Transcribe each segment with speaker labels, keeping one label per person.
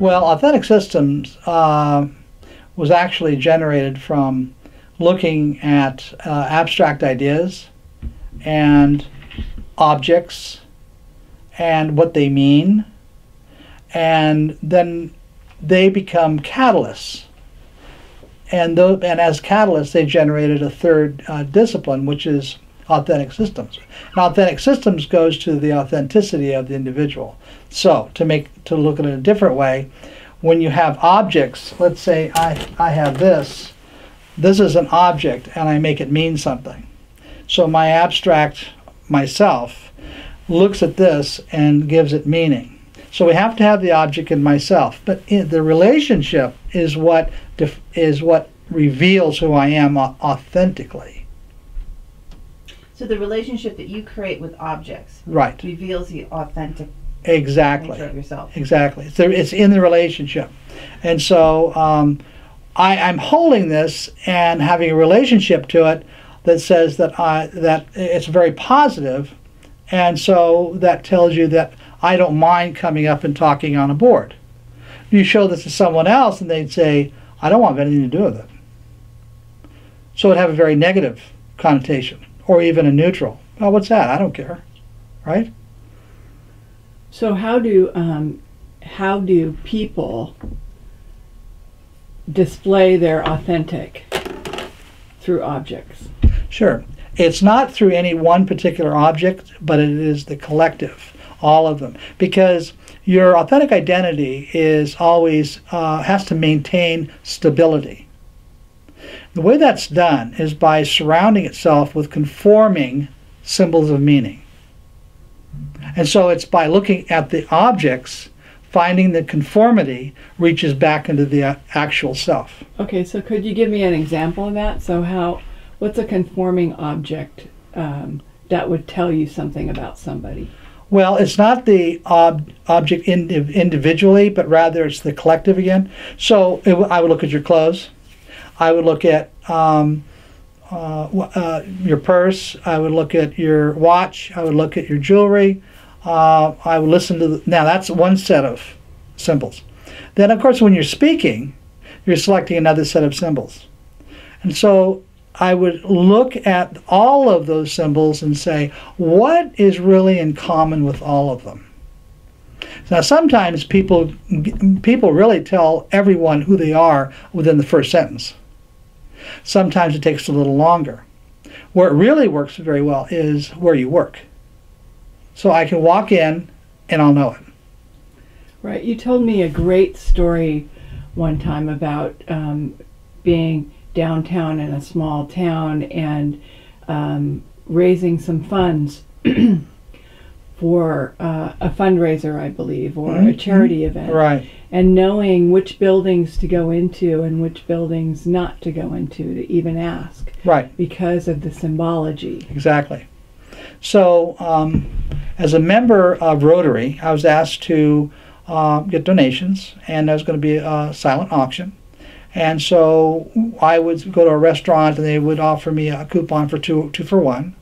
Speaker 1: Well, authentic systems was actually generated from looking at abstract ideas and objects and what they mean, and then they become catalysts. And as catalysts, they generated a third discipline, which is authentic systems. And authentic systems goes to the authenticity of the individual. So to look at it a different way, when you have objects, let's say I have this. This is an object, and I make it mean something. So my abstract myself looks at this and gives it meaning. So we have to have the object in myself, but the relationship is what reveals who I am authentically.
Speaker 2: So the relationship that you create with objects,
Speaker 1: right,
Speaker 2: reveals the authentic
Speaker 1: exactly
Speaker 2: nature of yourself.
Speaker 1: Exactly. It's in the relationship, and so I'm holding this and having a relationship to it that says that that it's very positive, and so that tells you that I don't mind coming up and talking on a board. You show this to someone else and they'd say, I don't want anything to do with it. So it'd have a very negative connotation, or even a neutral. Oh, what's that? I don't care, right?
Speaker 3: So how do people display their authentic through objects?
Speaker 1: Sure. It's not through any one particular object, but it is the collective, all of them. Because your authentic identity is always, has to maintain stability. The way that's done is by surrounding itself with conforming symbols of meaning. And so it's by looking at the objects, finding the conformity reaches back into the actual self.
Speaker 3: Okay, so could you give me an example of that? So what's a conforming object that would tell you something about somebody?
Speaker 1: Well, it's not the object individually, but rather it's the collective again. So I would look at your clothes. I would look at your purse. I would look at your watch. I would look at your jewelry. I would listen to now that's one set of symbols. Then, of course, when you're speaking, you're selecting another set of symbols. And so I would look at all of those symbols and say, what is really in common with all of them? Now, sometimes people really tell everyone who they are within the first sentence. Sometimes it takes a little longer. Where it really works very well is where you work. So I can walk in and I'll know it.
Speaker 3: Right. You told me a great story one time about being downtown in a small town and raising some funds for a fundraiser, I believe, or a charity event.
Speaker 1: Right.
Speaker 3: And knowing which buildings to go into and which buildings not to go into, to even ask.
Speaker 1: Right.
Speaker 3: Because of the symbology.
Speaker 1: Exactly. So as a member of Rotary, I was asked to get donations, and there was going to be a silent auction. And so I would go to a restaurant and they would offer me a coupon for two for one.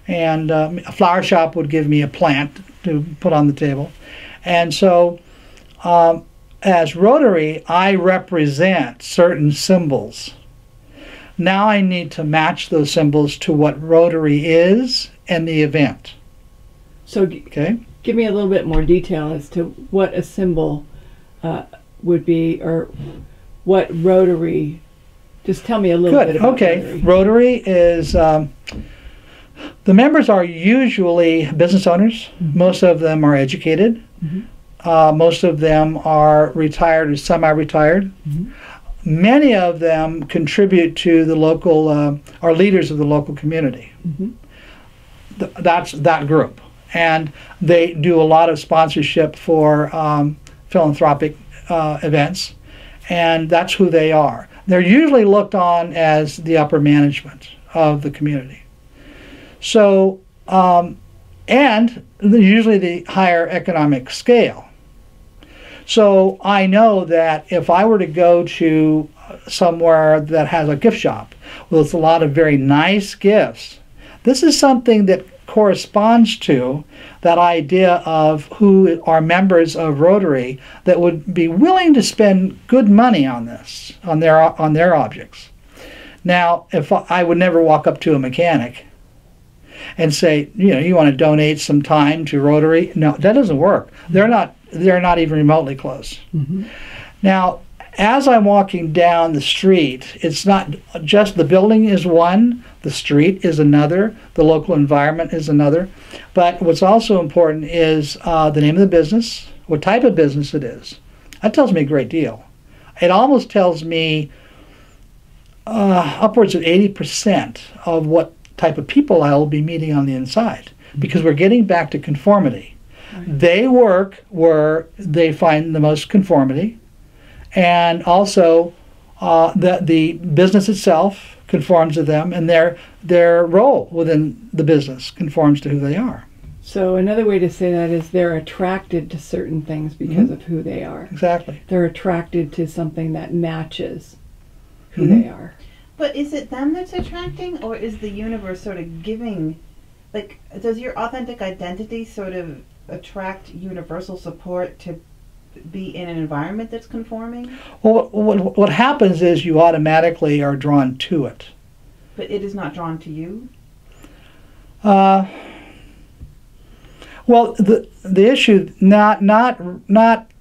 Speaker 1: And a flower shop would give me a plant to put on the table. And so as Rotary, I represent certain symbols. Now I need to match those symbols to what Rotary is and the event.
Speaker 3: So give me a little bit more detail as to what a symbol would be, or what Rotary, just tell me a little bit about Rotary.
Speaker 1: Rotary is, the members are usually business owners. Mm-hmm. Most of them are educated. Mm-hmm. Most of them are retired or semi-retired. Mm-hmm. Many of them contribute to the local, are leaders of the local community. Mm-hmm. That's that group. And they do a lot of sponsorship for philanthropic events. And that's who they are. They're usually looked on as the upper management of the community. So, and usually the higher economic scale. So I know that if I were to go to somewhere that has a gift shop with a lot of very nice gifts, this is something that corresponds to that idea of who are members of Rotary that would be willing to spend good money on this, on their objects. Now, if I would never walk up to a mechanic and say, you want to donate some time to Rotary? No, that doesn't work. They're not even remotely close.
Speaker 3: Mm-hmm.
Speaker 1: Now, as I'm walking down the street, it's not just the building is one, the street is another, the local environment is another. But what's also important is the name of the business, what type of business it is. That tells me a great deal. It almost tells me upwards of 80% of what type of people I will be meeting on the inside, because we're getting back to conformity.
Speaker 3: Right.
Speaker 1: They work where they find the most conformity, and also the business itself conforms to them, and their role within the business conforms to who they are.
Speaker 3: So another way to say that is they're attracted to certain things because of who they are.
Speaker 1: Exactly.
Speaker 3: They're attracted to something that matches who
Speaker 1: Mhm.
Speaker 3: they are.
Speaker 2: But is it them that's attracting, or is the universe sort of giving, like, does your authentic identity sort of attract universal support to be in an environment that's conforming?
Speaker 1: Well, what happens is you automatically are drawn to it.
Speaker 2: But it is not drawn to you?
Speaker 1: Well, the issue, not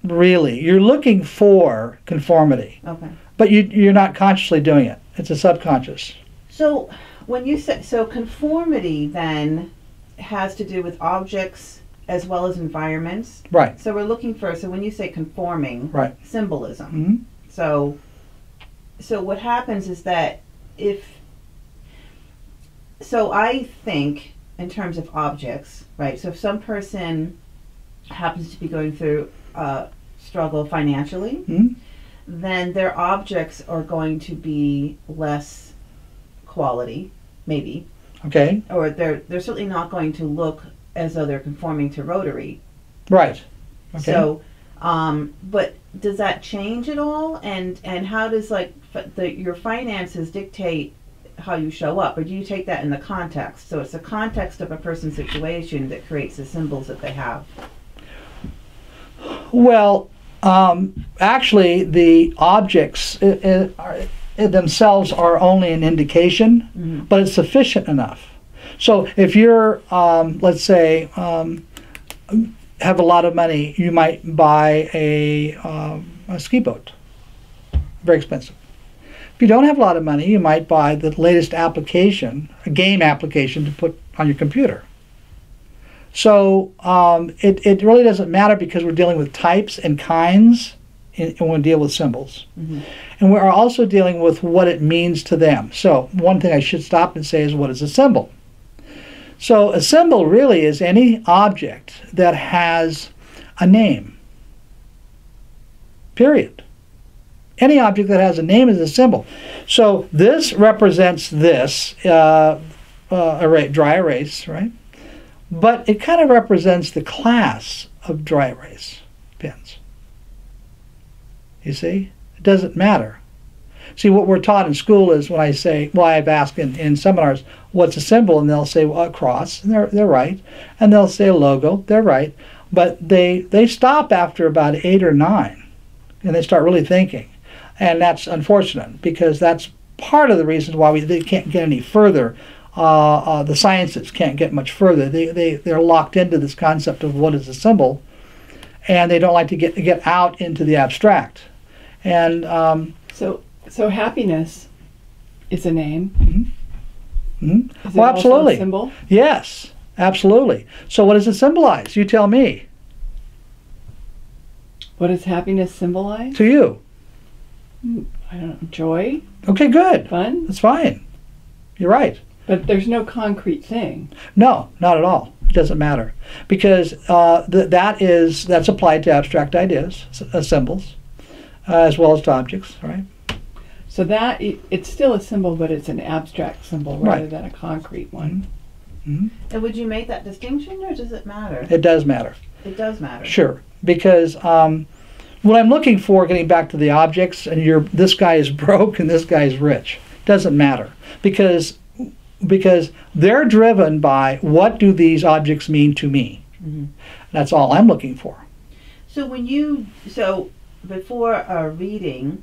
Speaker 1: really. You're looking for conformity,
Speaker 2: Okay.
Speaker 1: but you're not consciously doing it. It's a subconscious.
Speaker 2: So when you say, so conformity then has to do with objects as well as environments.
Speaker 1: Right.
Speaker 2: So we're looking for, so when you say conforming,
Speaker 1: Right.
Speaker 2: symbolism.
Speaker 1: Hmm.
Speaker 2: So what happens is that so I think in terms of objects, right? So if some person happens to be going through a struggle financially,
Speaker 1: Hmm.
Speaker 2: then their objects are going to be less quality, maybe,
Speaker 1: Okay.
Speaker 2: or they're certainly not going to look as though they're conforming to Rotary.
Speaker 1: Right. Okay.
Speaker 2: So, but does that change at all? And how does your finances dictate how you show up, or do you take that in the context? So it's the context of a person's situation that creates the symbols that they have.
Speaker 1: Well, actually, the objects themselves are only an indication,
Speaker 2: Mm-hmm.
Speaker 1: but it's sufficient enough. So if you're, let's say, have a lot of money, you might buy a ski boat, very expensive. If you don't have a lot of money, you might buy the latest application, a game application to put on your computer. So it really doesn't matter, because we're dealing with types and kinds when we deal with symbols.
Speaker 2: Mm-hmm.
Speaker 1: And we're also dealing with what it means to them. So one thing I should stop and say is, what is a symbol? So a symbol really is any object that has a name. Period. Any object that has a name is a symbol. So this represents this, dry erase, right? But it kind of represents the class of dry erase pens. You see? It doesn't matter. See, what we're taught in school is, when I say, well, I've asked in seminars, what's a symbol? And they'll say, well, a cross, and they're right. And they'll say a logo, they're right. But they stop after about 8 or 9, and they start really thinking. And that's unfortunate, because that's part of the reason why they can't get any further. The sciences can't get much further. They're locked into this concept of what is a symbol, and they don't like to get out into the abstract. And
Speaker 3: So happiness is a name.
Speaker 1: Mm-hmm. Mm-hmm.
Speaker 3: Is it
Speaker 1: Well,
Speaker 3: also
Speaker 1: absolutely.
Speaker 3: a symbol?
Speaker 1: Yes, absolutely. So what does it symbolize? You tell me.
Speaker 3: What does happiness symbolize?
Speaker 1: To you.
Speaker 3: I don't know. Joy?
Speaker 1: Okay, good.
Speaker 3: Fun?
Speaker 1: That's fine. You're right.
Speaker 3: But there's no concrete thing.
Speaker 1: No, not at all. It doesn't matter, because that's applied to abstract ideas, symbols, as well as to objects, right?
Speaker 3: So that it's still a symbol, but it's an abstract symbol rather
Speaker 1: Right.
Speaker 3: than a concrete one.
Speaker 1: Mm-hmm.
Speaker 2: And would you make that distinction, or does it matter?
Speaker 1: It does matter.
Speaker 2: It does matter.
Speaker 1: Sure, because what I'm looking for, getting back to the objects, and this guy is broke and this guy is rich, doesn't matter, because because they're driven by what do these objects mean to me.
Speaker 2: Mm-hmm.
Speaker 1: That's all I'm looking for.
Speaker 2: So before a reading,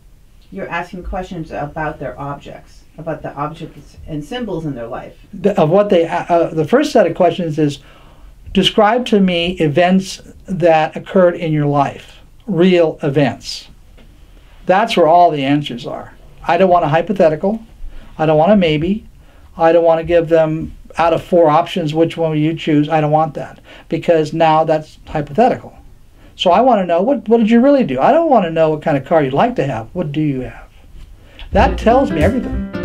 Speaker 2: you're asking questions about their objects, about the objects and symbols in their life.
Speaker 1: The first set of questions is, describe to me events that occurred in your life, real events. That's where all the answers are. I don't want a hypothetical. I don't want a maybe. I don't want to give them out of 4 options, which one will you choose? I don't want that, because now that's hypothetical. So I want to know, what did you really do? I don't want to know what kind of car you'd like to have. What do you have? That tells me everything.